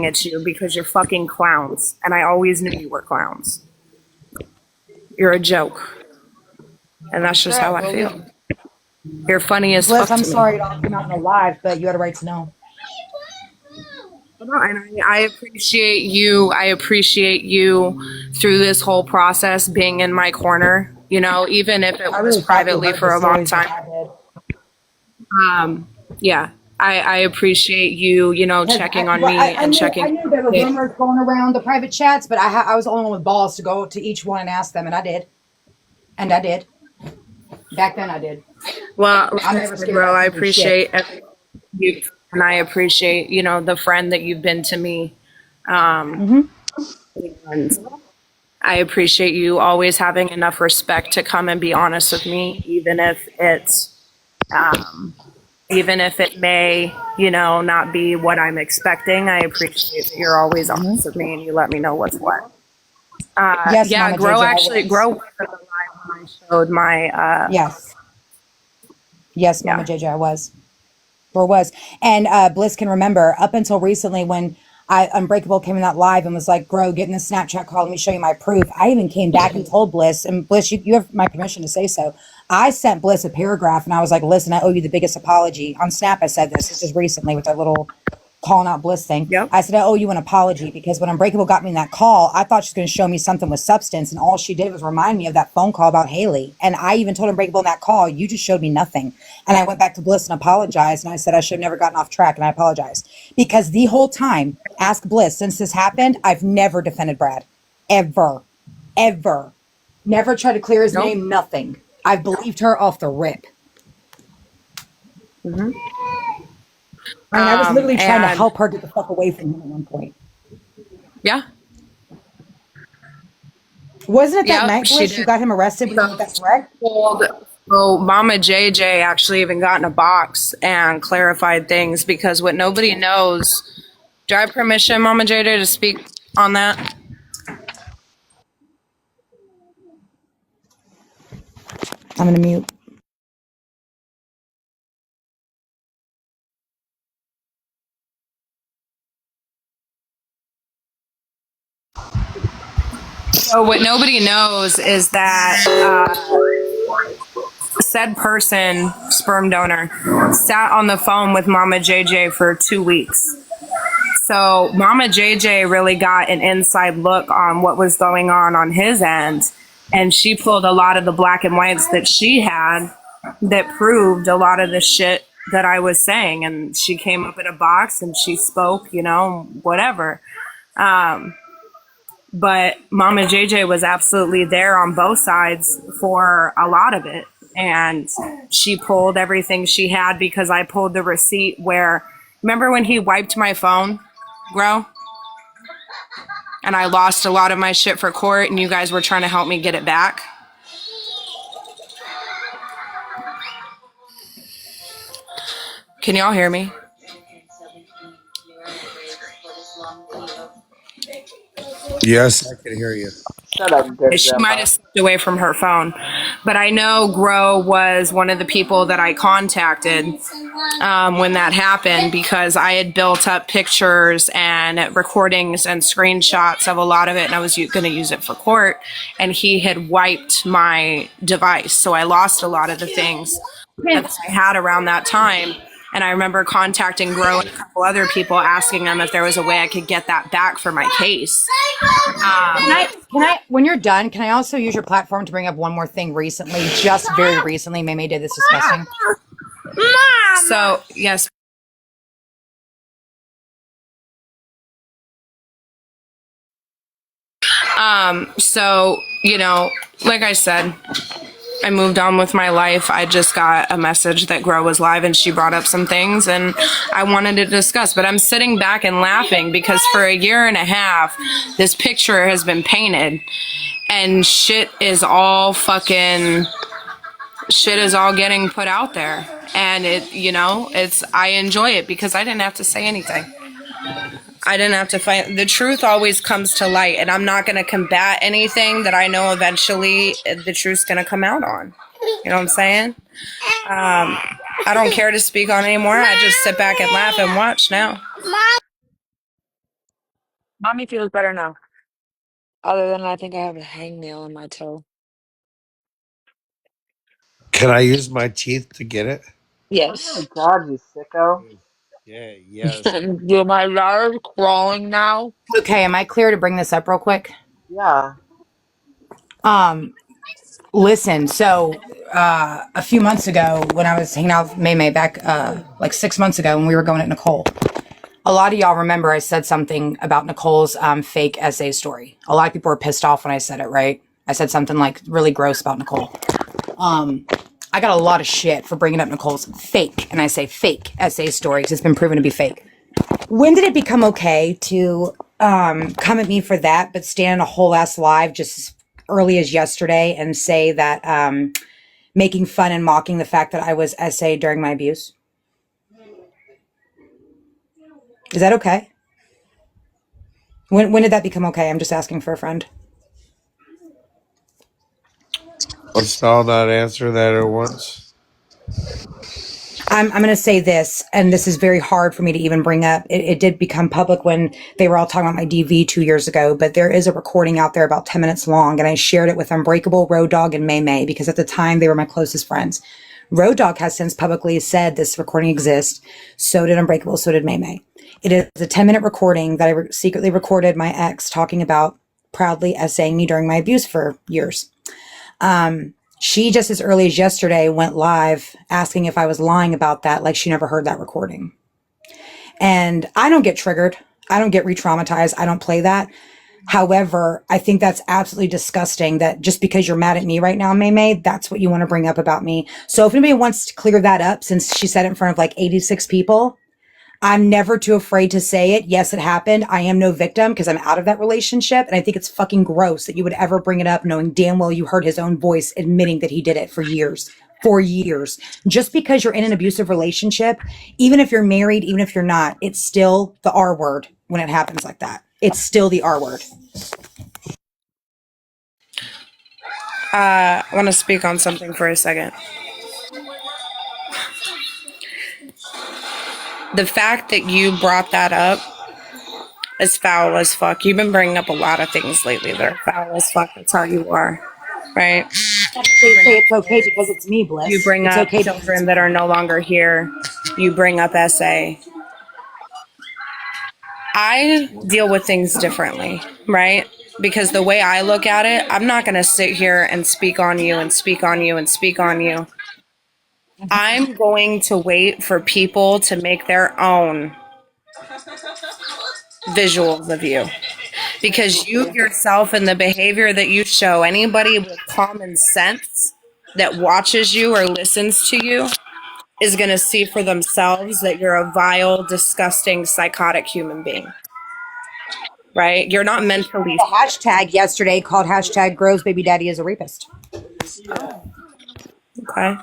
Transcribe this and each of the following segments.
at you because you're fucking clowns. And I always knew you were clowns. You're a joke. And that's just how I feel. You're funny as Bliss, fuck I'm to me. sorry it all came out in the live, but you had a right to know. And I appreciate you. I appreciate you through this whole process being in my corner, you know, even if it was privately for a long time. Yeah, I appreciate you, you know, checking on me and checking. I knew there were rumors going around the private chats, but I was the only one with balls to go to each one and ask them, and I did. And I did. Back then I did. Well, I'm never scared bro, of I people appreciate you, and I appreciate, you know, the friend that you've been to me. And I appreciate you always having enough respect to come and be honest with me, even if it may, you know, not be what I'm expecting. I appreciate that you're always honest with me and you let me know what's what. Yes, Yeah, Mama Grow JJ, actually, Grow was in the live when I showed my, Yes. Yes, Mama yeah. JJ, I was. Or was. And Bliss can remember up until recently when Unbreakable came in that live and was like, Grow, get in the Snapchat call. Let me show you my proof. I even came back and told Bliss, and Bliss, you have my permission to say so. I sent Bliss a paragraph and I was like, listen, I owe you the biggest apology. On Snap, I said this. This is recently with that little calling out Bliss thing. Yep. I said, I owe you an apology because when Unbreakable got me in that call, I thought she was going to show me something with substance. And all she did was remind me of that phone call about Haley. And I even told Unbreakable in that call, you just showed me nothing. And I went back to Bliss and apologized. And I said, I should have never gotten off track. And I apologized because the whole time, ask Bliss, since this happened, I've never defended Brad. Ever. Ever. Never tried to clear his name. Nothing. I've believed her off the rip. I mean, I was literally trying to help her get the fuck away from him at one point. Yeah. Wasn't it that night, Bliss, you got him arrested with that threat? So Mama JJ actually even got in a box and clarified things because what nobody knows. Do I have permission, Mama JJ, to speak on that? I'm going to mute. So what nobody knows is that said person, sperm donor, sat on the phone with Mama JJ for 2 weeks. So Mama JJ really got an inside look on what was going on his end. And she pulled a lot of the black and whites that she had that proved a lot of the shit that I was saying. And she came up in a box and she spoke, you know, whatever. But Mama JJ was absolutely there on both sides for a lot of it. And she pulled everything she had because I pulled the receipt where, remember when he wiped my phone, Grow? And I lost a lot of my shit for court and you guys were trying to help me get it back? Can y'all hear me? Yes, I can hear you. She might have stepped away from her phone. But I know Grow was one of the people that I contacted when that happened because I had built up pictures and recordings and screenshots of a lot of it and I was going to use it for court. And he had wiped my device. So I lost a lot of the things that I had around that time. And I remember contacting Grow and a couple other people asking them if there was a way I could get that back for my case. Can I, when you're done, can I also use your platform to bring up one more thing recently, just very recently? Meme did this disgusting. So, yes. So, you know, like I said, I moved on with my life. I just got a message that Grow was live and she brought up some things and I wanted to discuss, but I'm sitting back and laughing because for a year and a half, this picture has been painted and shit is all getting put out there. And it, you know, I enjoy it because I didn't have to say anything. I didn't have to fight. The truth always comes to light, and I'm not going to combat anything that I know eventually the truth's going to come out on. You know what I'm saying? I don't care to speak on anymore. I just sit back and laugh and watch now. Mommy feels better now. Other than I think I have a hangnail in my toe. Can I use my teeth to get it? Oh my Yes. god, you sicko. Yeah, yes. Do my ladder crawling now? Okay, am I clear to bring this up real quick? Yeah. Listen, so a few months ago when I was hanging out with May May back like 6 months ago when we were going at Nicole, a lot of y'all remember I said something about Nicole's fake essay story. A lot of people were pissed off when I said it, right? I said something like really gross about Nicole. I got a lot of shit for bringing up Nicole's fake, and I say fake essay story because it's been proven to be fake. When did it become okay to come at me for that, but stand in a whole ass live just as early as yesterday and say that making fun and mocking the fact that I was essayed during my abuse? Is that okay? When did that become okay? I'm just asking for a friend. Let's all not answer that at once. I'm going to say this, and this is very hard for me to even bring up. It did become public when they were all talking about my DV 2 years ago, but there is a recording out there about 10 minutes long, and I shared it with Unbreakable, Road Dogg, and May May because at the time they were my closest friends. Road Dogg has since publicly said this recording exists. So did Unbreakable, so did May May. It is a 10-minute recording that I secretly recorded my ex talking about proudly essaying me during my abuse for years. She just as early as yesterday went live asking if I was lying about that, like she never heard that recording. And I don't get triggered. I don't get re-traumatized. I don't play that. However, I think that's absolutely disgusting that just because you're mad at me right now, May May, that's what you want to bring up about me. So if anybody wants to clear that up, since she said it in front of like 86 people, I'm never too afraid to say it. Yes, it happened. I am no victim because I'm out of that relationship. And I think it's fucking gross that you would ever bring it up knowing damn well you heard his own voice admitting that he did it for years. For years. Just because you're in an abusive relationship, even if you're married, even if you're not, it's still the R word when it happens like that. It's still the R word. I want to speak on something for a second. The fact that you brought that up is foul as fuck. You've been bringing up a lot of things lately that are foul as fuck. That's how you are, right? They say it's okay because it's me, You Bliss. bring It's up okay because it's children that are no longer here. You bring up SA. I deal with things differently, right? Because the way I look at it, I'm not going to sit here and speak on you and speak on you and speak on you. I'm going to wait for people to make their own visuals of you. Because you yourself and the behavior that you show, anybody with common sense that watches you or listens to you is going to see for themselves that you're a vile, disgusting, psychotic human being. Right? You're not mentally. a hashtag yesterday called hashtag Groves Baby Daddy is a rapist. Okay.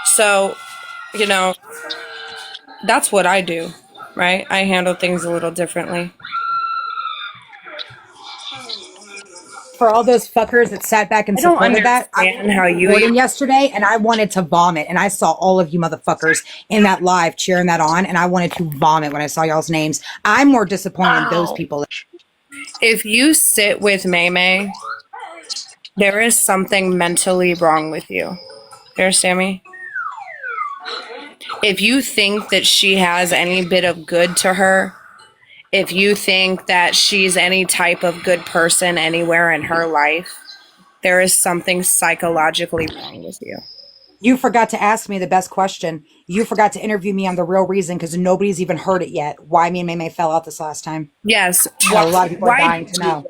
So, you know, that's what I do, right? I handle things a little differently. For all those fuckers that sat back and I don't supported that, I understand how you recording yesterday and I wanted to vomit. And I saw all of you motherfuckers in that live cheering that on, and I wanted to vomit when I saw y'all's names. I'm more disappointed in those people. if you sit with May May, there is something mentally wrong with you. You understand me? If you think that she has any bit of good to her, if you think that she's any type of good person anywhere in her life, there is something psychologically wrong with you. You forgot to ask me the best question. You forgot to interview me on the real reason because nobody's even heard it yet. Why me and May May fell out this last time. Yes. A lot of people are dying to know.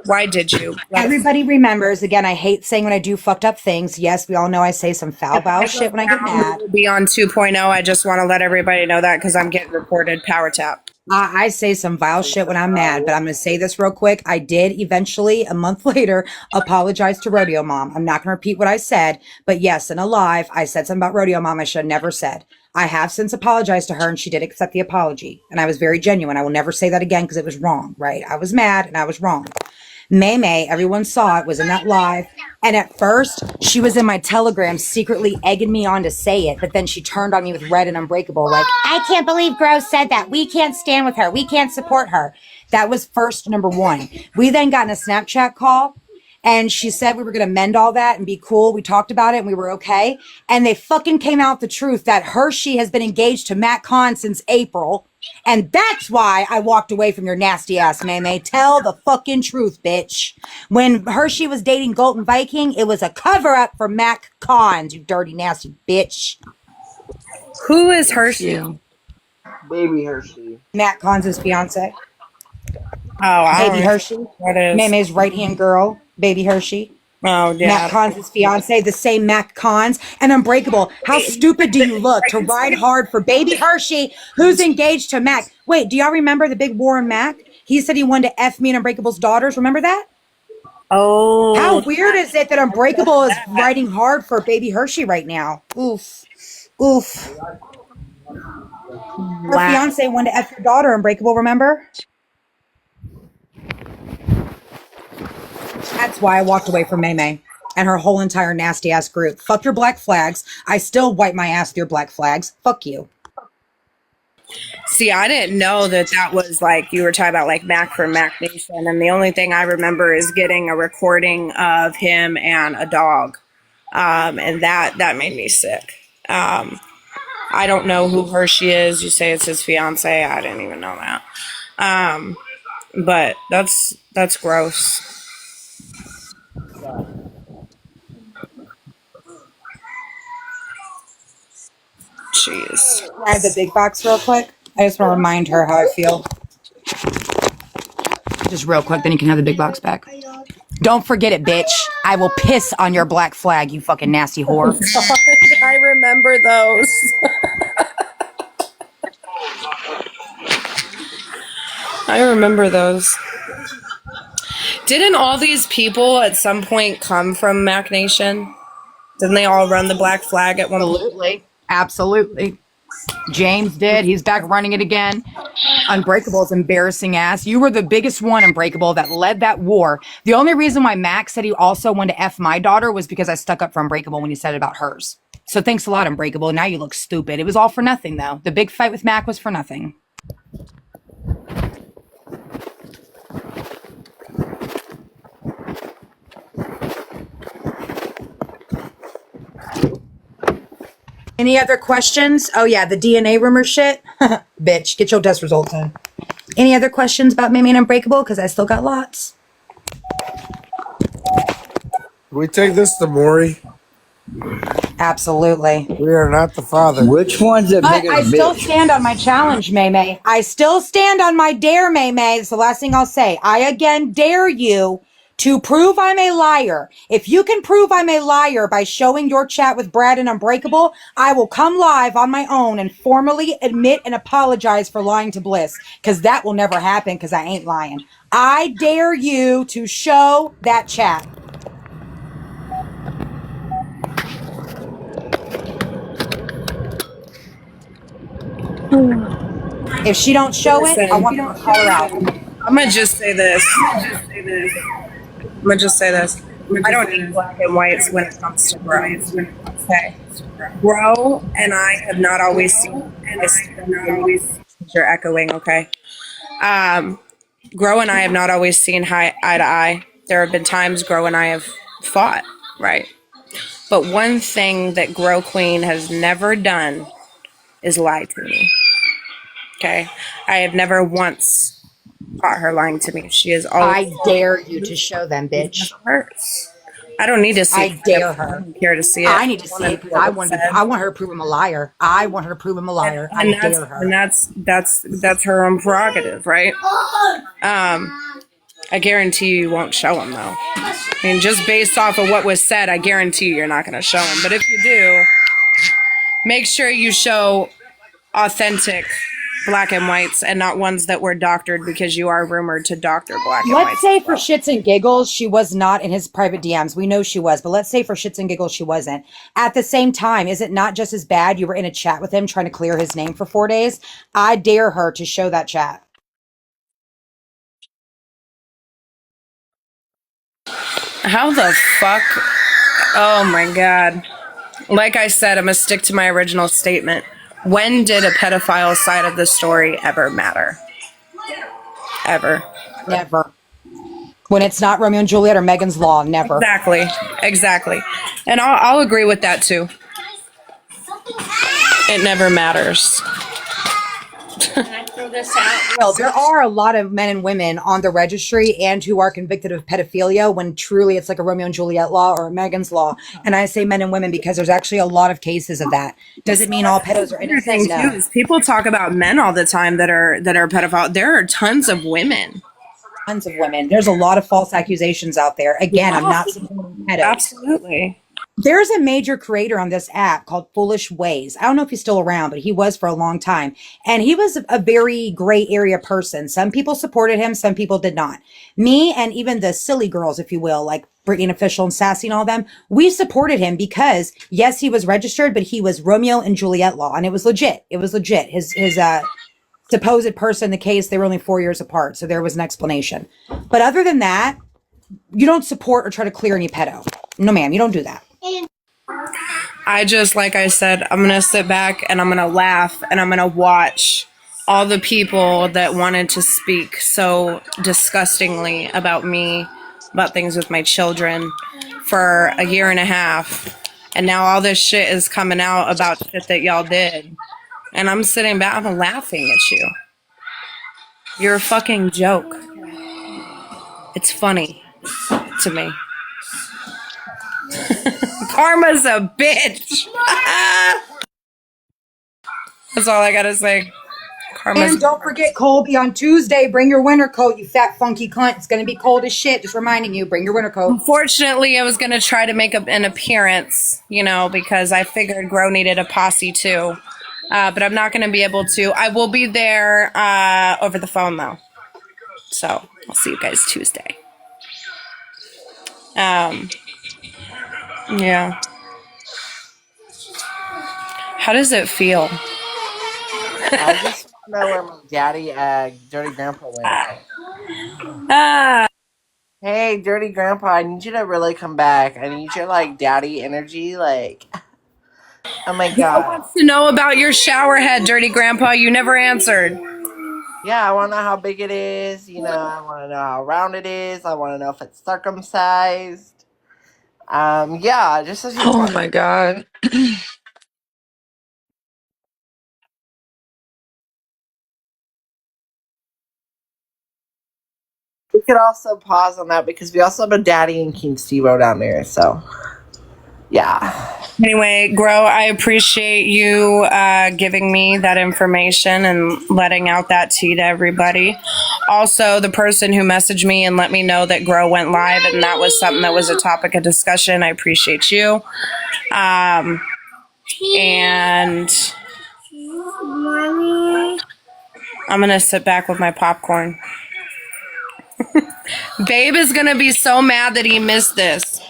Why did you? Everybody remembers. Again, I hate saying when I do fucked up things. Yes, we all know I say some foul shit when I get mad. Be on 2.0. I just want to let everybody know that because I'm getting reported. Power tap. I say some vile shit when I'm mad, but I'm going to say this real quick. I did eventually, a month later, apologize to Rodeo Mom. I'm not going to repeat what I said, but yes, in a live, I said something about Rodeo Mom I should have never said. I have since apologized to her, and she did accept the apology, and I was very genuine. I will never say that again because it was wrong, right? I was mad, and I was wrong. May May, everyone saw it, was in that live. And at first, she was in my Telegram secretly egging me on to say it, but then she turned on me with Red and Unbreakable, like, I can't believe Gross said that. We can't stand with her. We can't support her. That was first number one. We then got in a Snapchat call. And she said we were going to mend all that and be cool. We talked about it and we were okay. And they fucking came out the truth that Hershey has been engaged to Matt Kahn since April. And that's why I walked away from your nasty ass, May May. Tell the fucking truth, bitch. When Hershey was dating Golden Viking, it was a cover up for Matt Kahn, you dirty, nasty bitch. Who is Hershey? You. Baby Hershey. Matt Kahn's his fiance. Oh, I don't Baby know Hershey. what is. May May's right hand girl, Baby Hershey. Oh, yeah. Matt Kahn's fiance, the same Matt Kahn's, and Unbreakable. How stupid do you look to ride hard for Baby Hershey, who's engaged to Mac? Wait, do y'all remember the big war in Mac? He said he wanted to F me and Unbreakable's daughters. Remember that? Oh. How weird is it that Unbreakable is riding hard for Baby Hershey right now? Oof. Oof. Her Wow. fiance wanted to F your daughter, Unbreakable, remember? That's why I walked away from May May and her whole entire nasty ass group. Fuck your black flags. I still wipe my ass with your black flags. Fuck you. See, I didn't know that that was like you were talking about like Mac from Mac Nation, and the only thing I remember is getting a recording of him and a dog, and that made me sick. I don't know who Hershey is. You say it's his fiance. I didn't even know that. But that's gross. Jeez. Can I have the big box real quick? I just want to remind her how I feel. Just real quick, then you can have the big box back. Don't forget it, bitch. I will piss on your black flag, you fucking nasty whore. I remember those. I remember those. Didn't all these people at some point come from Mac Nation? Didn't they all run the black flag at one point? Absolutely. Absolutely. James did. He's back running it again. Unbreakable's embarrassing ass. You were the biggest one, Unbreakable, that led that war. The only reason why Mac said he also wanted to F my daughter was because I stuck up for Unbreakable when he said it about hers. So thanks a lot, Unbreakable. Now you look stupid. It was all for nothing, though. The big fight with Mac was for nothing. Any other questions? Oh, yeah, the DNA rumor shit. Bitch, get your test results in. Any other questions about Mimi and Unbreakable? Because I still got lots. Can we take this to Maury? Absolutely. We are not the father. Which one's the But biggest I still bitch? stand on my challenge, May May. I still stand on my dare, May May. It's the last thing I'll say. I again dare you to prove I'm a liar. If you can prove I'm a liar by showing your chat with Brad and Unbreakable, I will come live on my own and formally admit and apologize for lying to Bliss. Because that will never happen because I ain't lying. I dare you to show that chat. If she don't show it, I want them to call her out. I'm gonna just say this. I don't need black and whites when it comes to Grow. Okay. Grow and I have not always seen you're echoing, okay. Grow and I have not always seen eye to eye. There have been times Grow and I have fought, right? But one thing that Grow Queen has never done is lie to me. Okay. I have never once caught her lying to me. She is always I dare you to show them, bitch. hurts. I don't need to see I dare her. I don't care to see it. I need to see it because I want her to prove him a liar. I want her to prove him a liar. I dare her. And that's her own prerogative, right? I guarantee you won't show him though. I mean, just based off of what was said, I guarantee you're not going to show him. But if you do, make sure you show authentic black and whites and not ones that were doctored because you are rumored to doctor black and whites. Let's say for shits and giggles, she was not in his private DMs. We know she was, but let's say for shits and giggles, she wasn't. At the same time, is it not just as bad you were in a chat with him trying to clear his name for 4 days? I dare her to show that chat. How the fuck? Oh my god. Like I said, I'm gonna stick to my original statement. When did a pedophile side of the story ever matter? Ever. Never. When it's not Romeo and Juliet or Megan's Law, never. Exactly. And I'll agree with that too. It never matters. Can I throw this out? Well, there are a lot of men and women on the registry and who are convicted of pedophilia when truly it's like a Romeo and Juliet law or a Megan's Law. And I say men and women because there's actually a lot of cases of that. Does it mean all pedos are innocent? No. People talk about men all the time that are pedophile. There are tons of women. Tons of women. There's a lot of false accusations out there. Again, I'm not supporting pedos. Absolutely. There's a major creator on this app called Foolish Ways. I don't know if he's still around, but he was for a long time. And he was a very gray area person. Some people supported him, some people did not. Me and even the silly girls, if you will, like Brittany Official and Sassy and all them, we supported him because, yes, he was registered, but he was Romeo and Juliet law. And it was legit. It was legit. His supposed person, the case, they were only 4 years apart. So there was an explanation. But other than that, you don't support or try to clear any pedo. No, ma'am, you don't do that. I just, like I said, I'm going to sit back and I'm going to laugh and I'm going to watch all the people that wanted to speak so disgustingly about me, about things with my children for a year and a half. And now all this shit is coming out about shit that y'all did. And I'm sitting back, I'm laughing at you. You're a fucking joke. It's funny to me. Karma's a bitch. That's all I gotta say. And don't forget, Colby, on Tuesday, bring your winter coat, you fat funky cunt. It's going to be cold as shit. Just reminding you, bring your winter coat. Unfortunately, I was going to try to make an appearance, because I figured Grow needed a posse too. But I'm not going to be able to. I will be there over the phone, though. So I'll see you guys Tuesday. Yeah. How does it feel? I just want to know where my daddy, Dirty Grandpa went. Hey, Dirty Grandpa, I need you to really come back. I need your, daddy energy, oh my God. Who wants to know about your shower head, Dirty Grandpa? You never answered. Yeah, I want to know how big it is. I want to know how round it is. I want to know if it's circumcised. Yeah, just as you Oh my God. We could also pause on that because we also have a daddy in King Steve-O down there, so yeah. Anyway, Grow, I appreciate you giving me that information and letting out that tea to everybody. Also, the person who messaged me and let me know that Grow went live and that was something that was a topic of discussion, I appreciate you. And I'm going to sit back with my popcorn. Babe is going to be so mad that he missed this.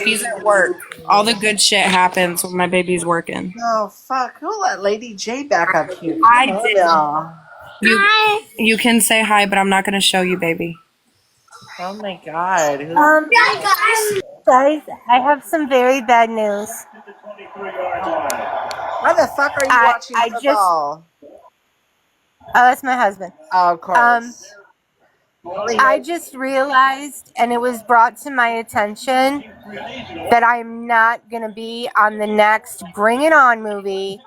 He's at work. All the good shit happens when my baby's working. Oh, fuck. Who let Lady J back up here? I did. You can say hi, but I'm not going to show you, baby. Oh, my God. Guys, I have some very bad news. Why the fuck are you watching football? Oh, that's my husband. Oh, of course. I just realized, and it was brought to my attention, that I'm not going to be on the next Bring It On movie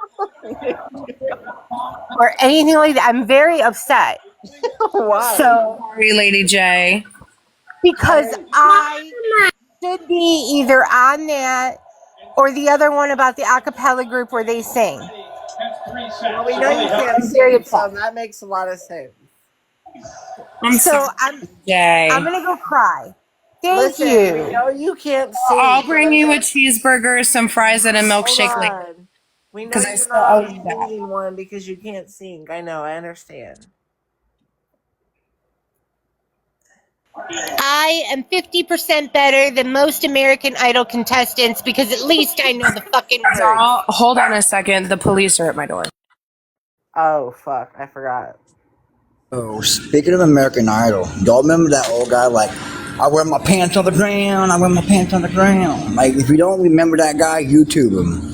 or anything like that. I'm very upset. Why? So, sorry, Lady J. Because I should be either on that or the other one about the a cappella group where they sing. Well, we know you can't sing, so that makes a lot of sense. I'm gonna go cry. Thank you. We know you can't sing. I'll bring you a cheeseburger, some fries, and a milkshake later. We know you're not eating one because you can't sing. I know. I understand. I am 50% better than most American Idol contestants because at least I know the fucking words. Hold on a second. The police are at my door. Oh, fuck. I forgot. Oh, speaking of American Idol, y'all remember that old guy, I wear my pants on the ground. I wear my pants on the ground. Like, if you don't remember that guy, YouTube him.